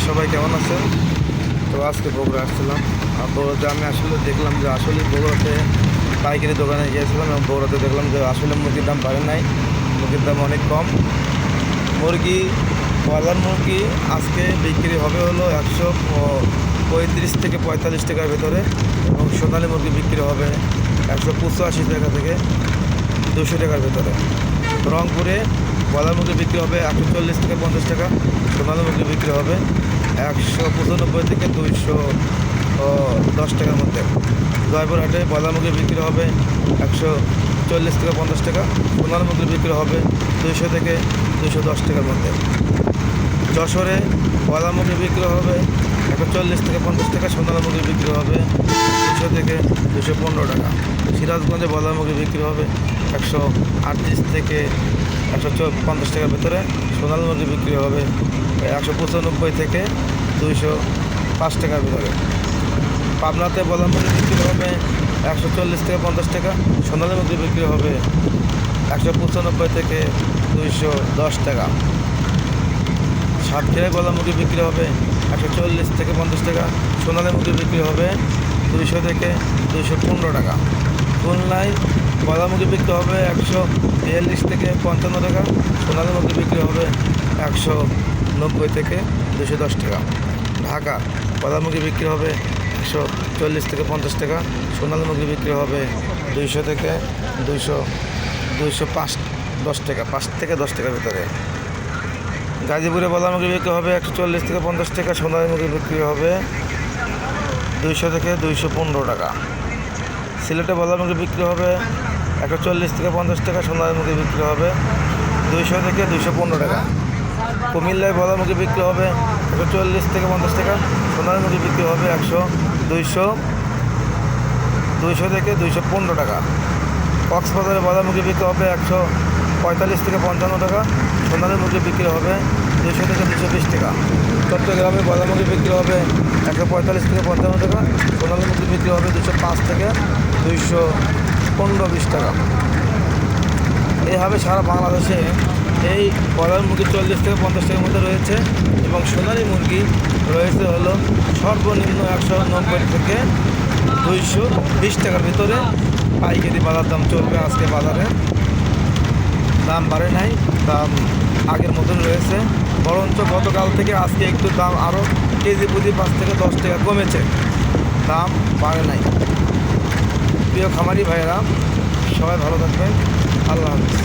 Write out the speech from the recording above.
সবাই কেমন আছেন? তো আজকে বগুড়া আসছিলাম। বগুড়াতে আমি আসলে দেখলাম যে আসলে বগুড়াতে পাইকারি দোকানে গিয়েছিলাম এবং বগুড়াতে দেখলাম যে আসলে মুরগির দাম বাড়ে নাই, মুরগির দাম অনেক কম। মুরগি, ব্রয়লার মুরগি আজকে বিক্রি হবে হলো 135 থেকে 45 টাকার ভেতরে, এবং সোনালী মুরগি বিক্রি হবে 185 টাকা থেকে 200 টাকার ভেতরে। রংপুরে ব্রয়লার মুরগি বিক্রি হবে 140 থেকে 50 টাকা, সোনালী মুরগি বিক্রি হবে 195 থেকে 210 টাকার মধ্যে। জয়পুরহাটে ব্রয়লার মুরগি বিক্রি হবে 140 থেকে 50 টাকা, সোনালী মুরগি বিক্রি হবে 200 থেকে 210 টাকার মধ্যে। যশোরে ব্রয়লার মুরগি বিক্রি হবে 140 থেকে 50 টাকা, সোনালী মুরগি বিক্রি হবে 200 থেকে 215 টাকা। সিরাজগঞ্জে ব্রয়লার মুরগি বিক্রি হবে 138 থেকে 150 টাকার ভেতরে, সোনালী মুরগি বিক্রি হবে 195 থেকে 205 টাকার ভিতরে। পাবনাতে ব্রয়লার মুরগি বিক্রি হবে 140 থেকে 50 টাকা, সোনালী মুরগি বিক্রি হবে 195 থেকে 210 টাকা। সাতক্ষীরায় ব্রয়লার মুরগি বিক্রি হবে 140 থেকে 50 টাকা, সোনালী মুরগি বিক্রি হবে 200 থেকে 215 টাকা। খুলনায় ব্রয়লার মুরগি বিক্রি হবে 142 থেকে 55 টাকা, সোনালী মুরগি বিক্রি হবে 190 থেকে 210 টাকা। ঢাকা ব্রয়লার মুরগি বিক্রি হবে 140 থেকে 50 টাকা, সোনালী মুরগি বিক্রি হবে 200 থেকে 205 টাকা, 5 থেকে 10 টাকার ভিতরে। গাজীপুরে ব্রয়লার মুরগি বিক্রি হবে 140 থেকে 50 টাকা, সোনালী মুরগি বিক্রি হবে 200 থেকে 215 টাকা। সিলেটে ব্রয়লার মুরগি বিক্রি হবে 140 থেকে 50 টাকা, সোনালী মুরগি বিক্রি হবে 200 থেকে 215 টাকা। কুমিল্লায় ব্রয়লার মুরগি বিক্রি হবে 140 থেকে 50 টাকা, সোনালী মুরগি বিক্রি হবে 200 থেকে 215 টাকা। কক্সবাজারে ব্রয়লার মুরগি বিক্রি হবে 145 থেকে 55 টাকা, সোনালী মুরগি বিক্রি হবে 200 থেকে 220 টাকা। চট্টগ্রামে ব্রয়লার মুরগি বিক্রি হবে 145 থেকে 55 টাকা, সোনালী মুরগি বিক্রি হবে 205 থেকে 215-20 টাকা। এইভাবে সারা বাংলাদেশে এই ব্রয়লার মুরগি 40 থেকে 50 টাকার মধ্যে রয়েছে, এবং সোনালী মুরগি রয়েছে হলো সর্বনিম্ন 190 থেকে 220 টাকার ভিতরে। পাইকারি বাজার দাম চলবে আজকে বাজারে, দাম বাড়ে নাই, দাম আগের মতন রয়েছে। বরঞ্চ গতকাল থেকে আজকে একটু দাম আরও কেজি প্রতি 5 থেকে 10 টাকা কমেছে, দাম বাড়ে নাই। প্রিয় খামারি ভাইয়েরা, সবাই ভালো থাকবেন। আল্লাহ হাফিজ।